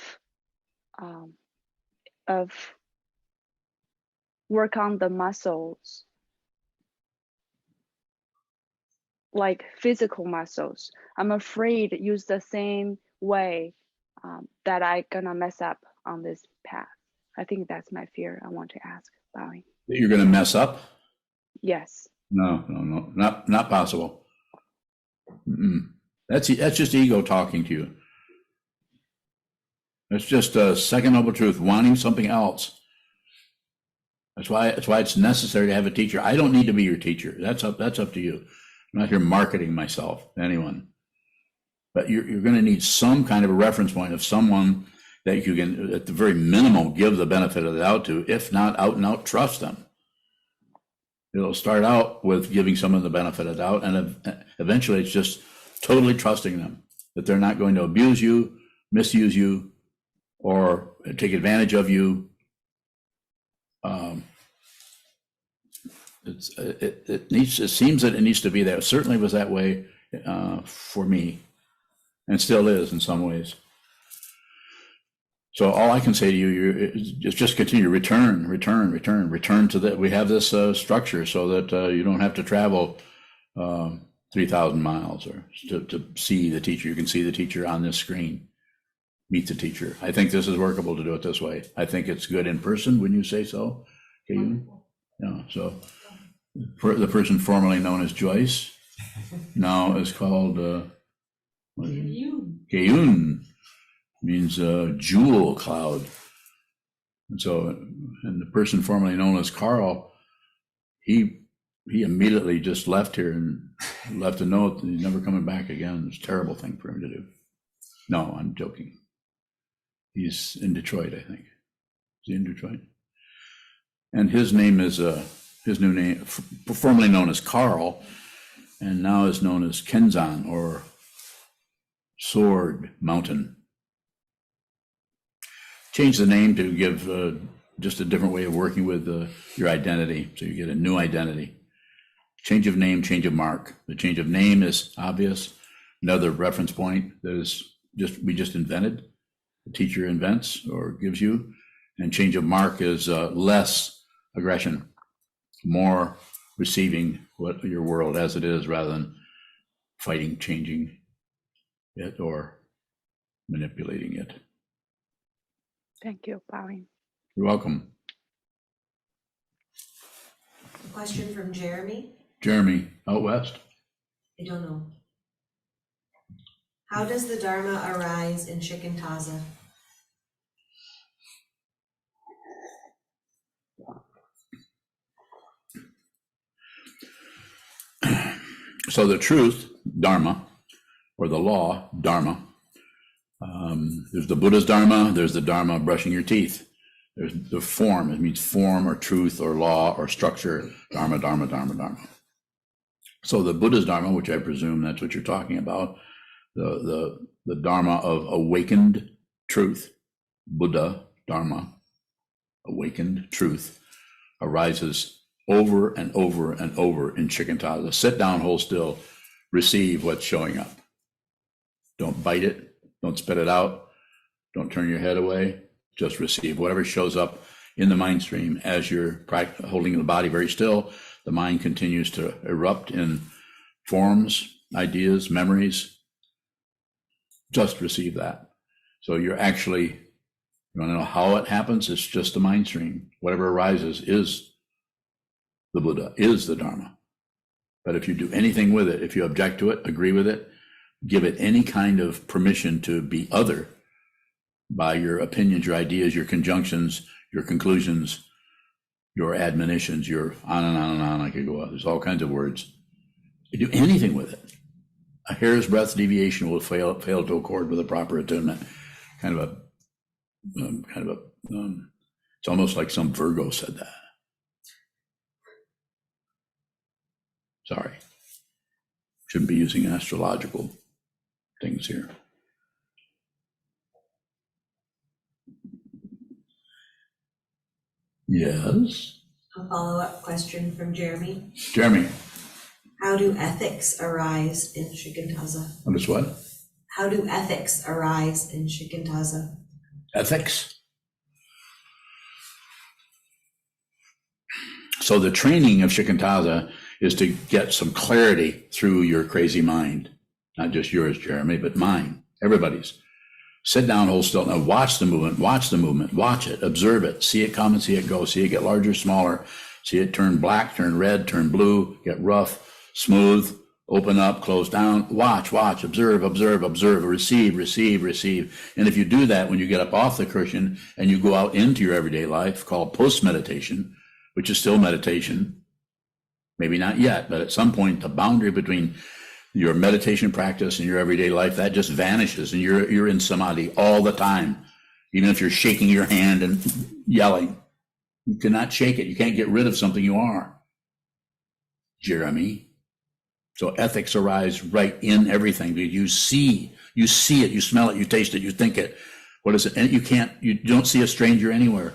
work on the muscles, like physical muscles. I'm afraid to use the same way that I gonna mess up on this path. I think that's my fear. I want to ask Baoying. That you're going to mess up? Yes. No, not possible. That's just ego talking to you. That's just a second noble truth, wanting something else. That's why it's necessary to have a teacher. I don't need to be your teacher. That's up to you. I'm not here marketing myself to anyone. But you're going to need some kind of a reference point of someone that you can, at the very minimum, give the benefit of the doubt to, if not out and out, trust them. It'll start out with giving someone the benefit of doubt, and eventually it's just totally trusting them, that they're not going to abuse you, misuse you, or take advantage of you. It seems that it needs to be there. It certainly was that way for me, and still is in some ways. So all I can say to you is just continue, return to that. We have this structure so that you don't have to travel 3,000 miles or to see the teacher. You can see the teacher on this screen, meet the teacher. I think this is workable to do it this way. I think it's good in person. Wouldn't you say so? Yeah. So the person formerly known as Joyce now is called Keyun. Means jewel cloud. And so, and the person formerly known as Carl, he immediately just left here and left a note that he's never coming back again. It's a terrible thing for him to do. No, I'm joking. He's in Detroit, I think. Is he in Detroit? And his name is his new name, formerly known as Carl, and now is known as Kenzan, or Sword Mountain. Change the name to give just a different way of working with your identity, so you get a new identity. Change of name, change of mark. The change of name is obvious. Another reference point that is we just invented. The teacher invents or gives you. And change of mark is less aggression, more receiving what your world as it is, rather than fighting, changing it, or manipulating it. Thank you, bowing. You're welcome. Question from Jeremy. Jeremy, out west. I don't know. How does the Dharma arise in Shikantaza? So the truth, Dharma, or the law, Dharma. There's the Buddha's Dharma, there's the Dharma of brushing your teeth. There's the form, it means form or truth or law or structure, Dharma, Dharma, Dharma, Dharma. So the Buddha's Dharma, which I presume that's what you're talking about, the Dharma of awakened truth, Buddha, Dharma, awakened truth, arises over and over and over in Shikantaza. Sit down, hold still, receive what's showing up. Don't bite it, don't spit it out, don't turn your head away, just receive whatever shows up in the mind stream. As you're holding the body very still, the mind continues to erupt in forms, ideas, memories. Just receive that. So you're actually, you want to know how it happens? It's just the mind stream. Whatever arises is the Buddha, is the Dharma. But if you do anything with it, if you object to it, agree with it, give it any kind of permission to be other by your opinions, your ideas, your conjunctions, your conclusions, your admonitions, your on and on and on, I could go on. There's all kinds of words. You do anything with it, a hair's breadth deviation will fail to accord with a proper attunement. It's almost like some Virgo said that. Sorry. Shouldn't be using astrological things here. Yes. A follow-up question from Jeremy. Jeremy. How do ethics arise in Shikantaza? Notice what? How do ethics arise in Shikantaza? Ethics. So the training of Shikantaza is to get some clarity through your crazy mind. Not just yours, Jeremy, but mine, everybody's. Sit down, hold still. Now watch the movement, watch it, observe it, see it come and see it go, see it get larger, smaller, see it turn black, turn red, turn blue, get rough, smooth, open up, close down. Watch, observe, receive. And if you do that, when you get up off the cushion and you go out into your everyday life, called post-meditation, which is still meditation, maybe not yet, but at some point, the boundary between your meditation practice and your everyday life, that just vanishes, and you're in samadhi all the time. Even if you're shaking your hand and yelling, you cannot shake it. You can't get rid of something you are. Jeremy. So ethics arise right in everything. You see it, you smell it, you taste it, you think it. What is it? And you don't see a stranger anywhere.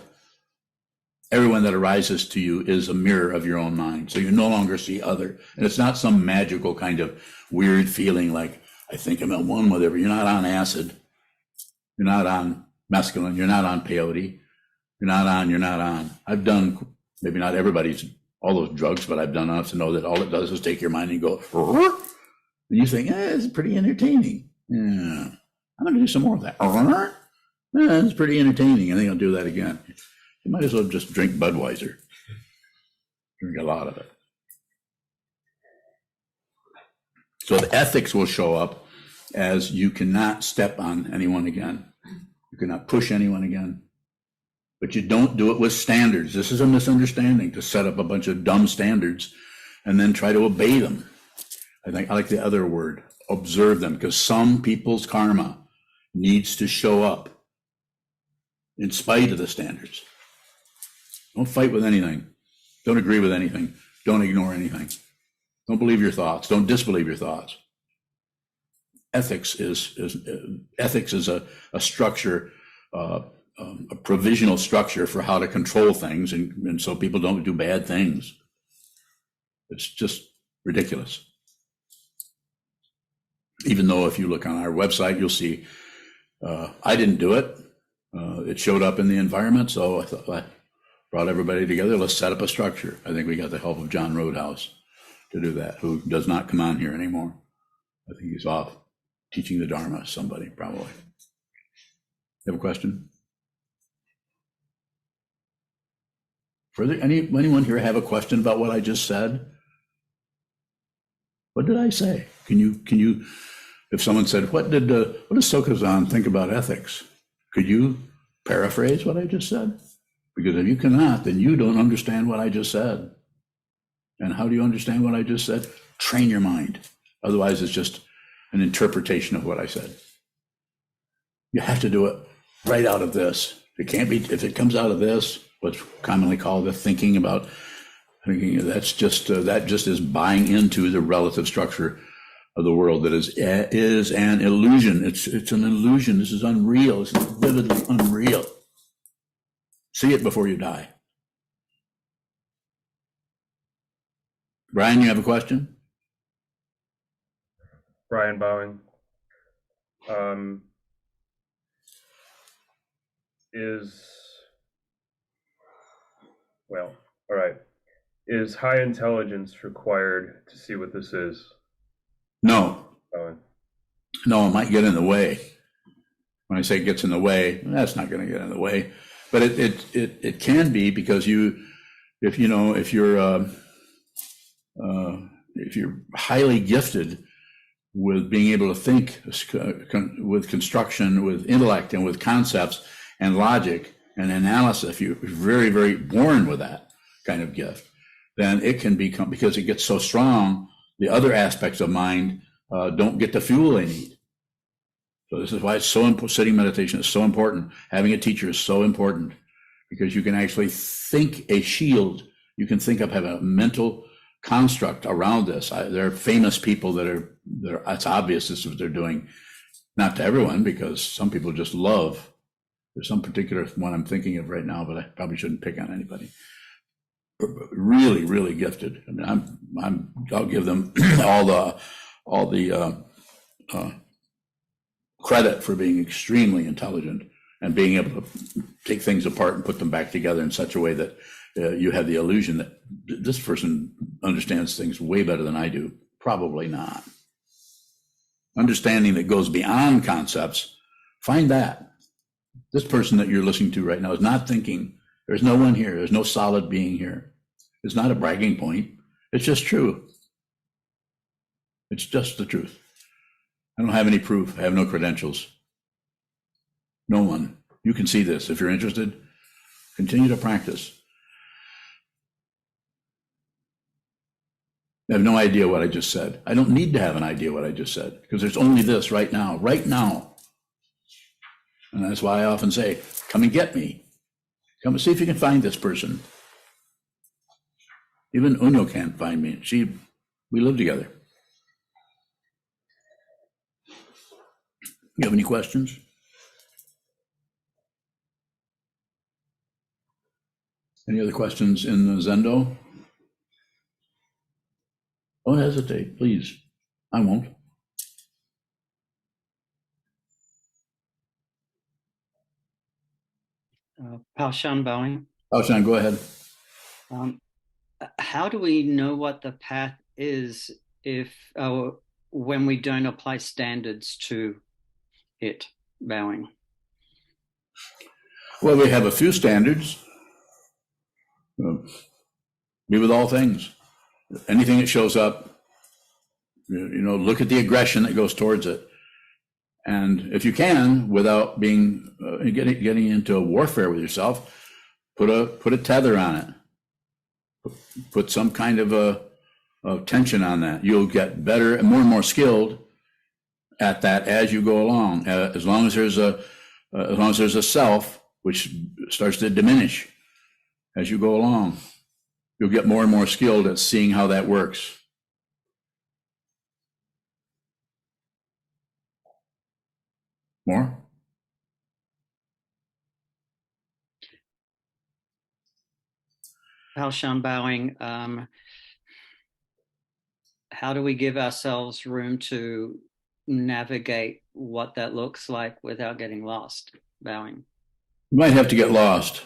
Everyone that arises to you is a mirror of your own mind. So you no longer see other. And it's not some magical kind of weird feeling like, I think I'm at one with everyone. You're not on acid. You're not on mescaline. You're not on peyote. You're not on. I've done, maybe not everybody's, all those drugs, but I've done enough to know that all it does is take your mind and go, and you think, it's pretty entertaining. Yeah, I'm going to do some more of that. It's pretty entertaining. I think I'll do that again. You might as well just drink Budweiser. Drink a lot of it. So the ethics will show up as you cannot step on anyone again. You cannot push anyone again. But you don't do it with standards. This is a misunderstanding, to set up a bunch of dumb standards and then try to obey them. I like the other word, observe them, because some people's karma needs to show up in spite of the standards. Don't fight with anything. Don't agree with anything. Don't ignore anything. Don't believe your thoughts. Don't disbelieve your thoughts. Ethics is a structure, a provisional structure for how to control things, and so people don't do bad things. It's just ridiculous. Even though if you look on our website, you'll see I didn't do it. It showed up in the environment, so I thought I brought everybody together. Let's set up a structure. I think we got the help of John Roadhouse to do that, who does not come on here anymore. I think he's off teaching the Dharma, somebody probably. You have a question? Further, anyone here have a question about what I just said? What did I say? Can you, if someone said, what does Sokuzan think about ethics? Could you paraphrase what I just said? Because if you cannot, then you don't understand what I just said. And how do you understand what I just said? Train your mind. Otherwise, it's just an interpretation of what I said. You have to do it right out of this. It can't be, if it comes out of this, what's commonly called the thinking, that just is buying into the relative structure of the world that is an illusion. It's an illusion. This is unreal. It's vividly unreal. See it before you die. Brian, you have a question? Brian Bowing. All right. Is high intelligence required to see what this is? No. Bowing. No, it might get in the way. When I say it gets in the way, that's not going to get in the way. But it can be, because if you're highly gifted with being able to think with construction, with intellect, and with concepts and logic and analysis, if you're very, very born with that kind of gift, then it can become, because it gets so strong, the other aspects of mind don't get the fuel they need. So this is why it's so important. Sitting meditation is so important. Having a teacher is so important, because you can actually think a shield. You can think of having a mental construct around this. There are famous people that are it's obvious this is what they're doing. Not to everyone, because some people just love. There's some particular one I'm thinking of right now, but I probably shouldn't pick on anybody. Really, really gifted. I mean, I'll give them all the credit for being extremely intelligent and being able to take things apart and put them back together in such a way that you have the illusion that this person understands things way better than I do. Probably not. Understanding that goes beyond concepts, find that. This person that you're listening to right now is not thinking. There's no one here. There's no solid being here. It's not a bragging point. It's just true. It's just the truth. I don't have any proof. I have no credentials. No one. You can see this. If you're interested, continue to practice. I have no idea what I just said. I don't need to have an idea what I just said, because there's only this right now, right now. And that's why I often say, come and get me. Come and see if you can find this person. Even Uno can't find me. We live together. You have any questions? Any other questions in the Zendo? Don't hesitate, please. I won't. Paushan Bowing. Paushan, go ahead. How do we know what the path is if when we don't apply standards to it? Bowing. Well, we have a few standards. Be with all things. Anything that shows up, look at the aggression that goes towards it. And if you can, without being getting into a warfare with yourself, put a tether on it. Put some kind of a tension on that. You'll get better and more skilled at that as you go along. As long as there's a self which starts to diminish as you go along, you'll get more and more skilled at seeing how that works. More? Palshan bowing, how do we give ourselves room to navigate what that looks like without getting lost? Bowing. You might have to get lost.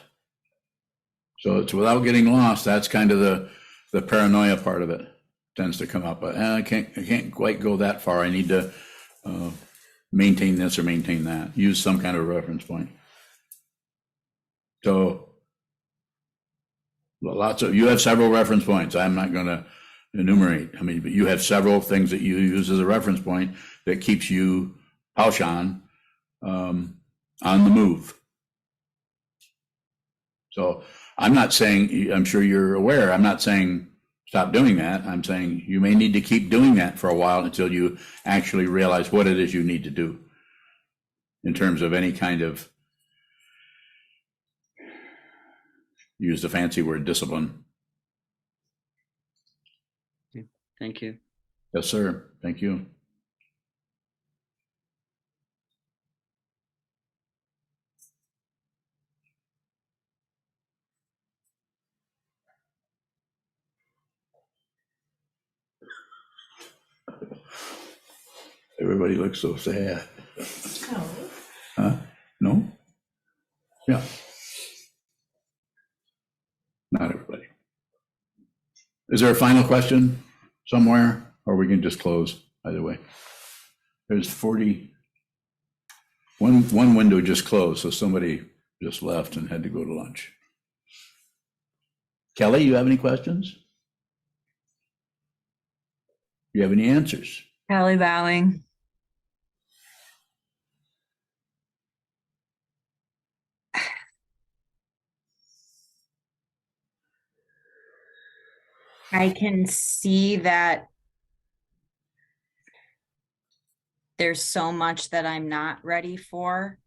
So it's without getting lost. That's kind of the paranoia part of it tends to come up. But I can't quite go that far. I need to maintain this or maintain that. Use some kind of reference point. So you have several reference points. I'm not going to enumerate. I mean, but you have several things that you use as a reference point that keeps you, Palshan, on the move. So I'm not saying, I'm sure you're aware, I'm not saying stop doing that. I'm saying you may need to keep doing that for a while until you actually realize what it is you need to do in terms of any kind of, use the fancy word, discipline. Thank you. Yes, sir. Thank you. Everybody looks so sad. Huh? No? Yeah. Not everybody. Is there a final question somewhere, or we can just close either way? There's 40. One window just closed, so somebody just left and had to go to lunch. Kelly, you have any questions? You have any answers? Kelly bowing. I can see that there's so much that I'm not ready for,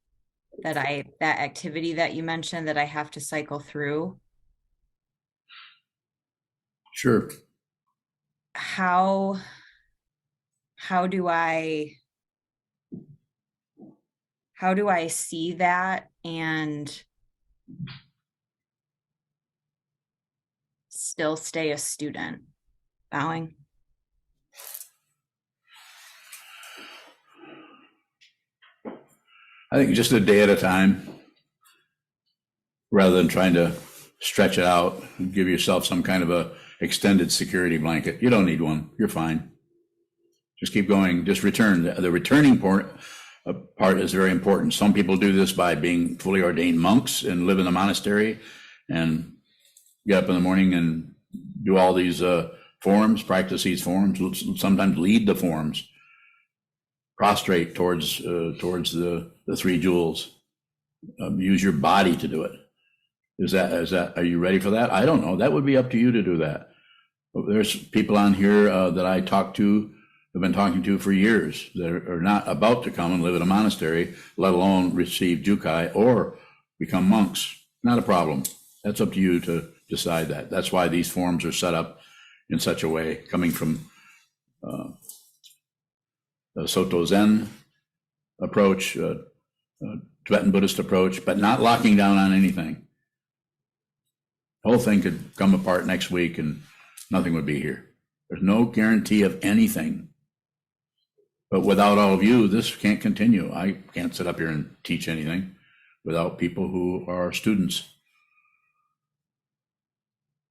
that activity that you mentioned that I have to cycle through. Sure. How do I see that and still stay a student? Bowing. I think just a day at a time, rather than trying to stretch it out and give yourself some kind of a extended security blanket. You don't need one. You're fine. Just keep going. Just return. The returning part is very important. Some people do this by being fully ordained monks and live in the monastery and get up in the morning and do all these forms, practice these forms, sometimes lead the forms, prostrate towards the three jewels. Use your body to do it. Is that, are you ready for that? I don't know. That would be up to you to do that. But there's people on here that I talk to, have been talking to for years, that are not about to come and live in a monastery, let alone receive Jukai or become monks. Not a problem. That's up to you to decide that. That's why these forms are set up in such a way, coming from the Soto Zen approach, Tibetan Buddhist approach, but not locking down on anything. The whole thing could come apart next week and nothing would be here. There's no guarantee of anything. But without all of you, this can't continue. I can't sit up here and teach anything without people who are students.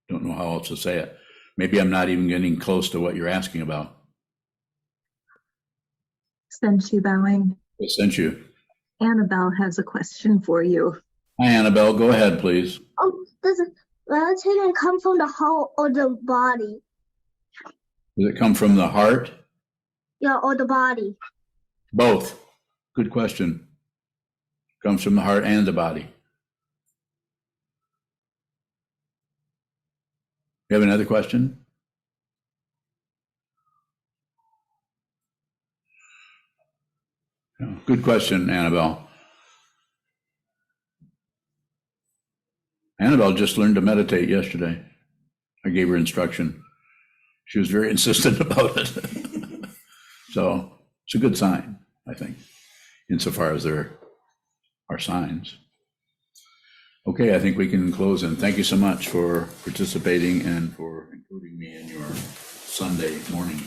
Don't know how else to say it. Maybe I'm not even getting close to what you're asking about. Sent you bowing. I sent you. Annabelle has a question for you. Hi, Annabelle. Go ahead, please. Does melatonin come from the heart or the body? Does it come from the heart? Yeah, or the body? Both. Good question. Comes from the heart and the body. You have another question? Good question, Annabelle. Annabelle just learned to meditate yesterday. I gave her instruction. She was very insistent about it. So it's a good sign, I think. insofar as there are signs. Okay, I think we can close, and thank you so much for participating and for including me in your Sunday morning.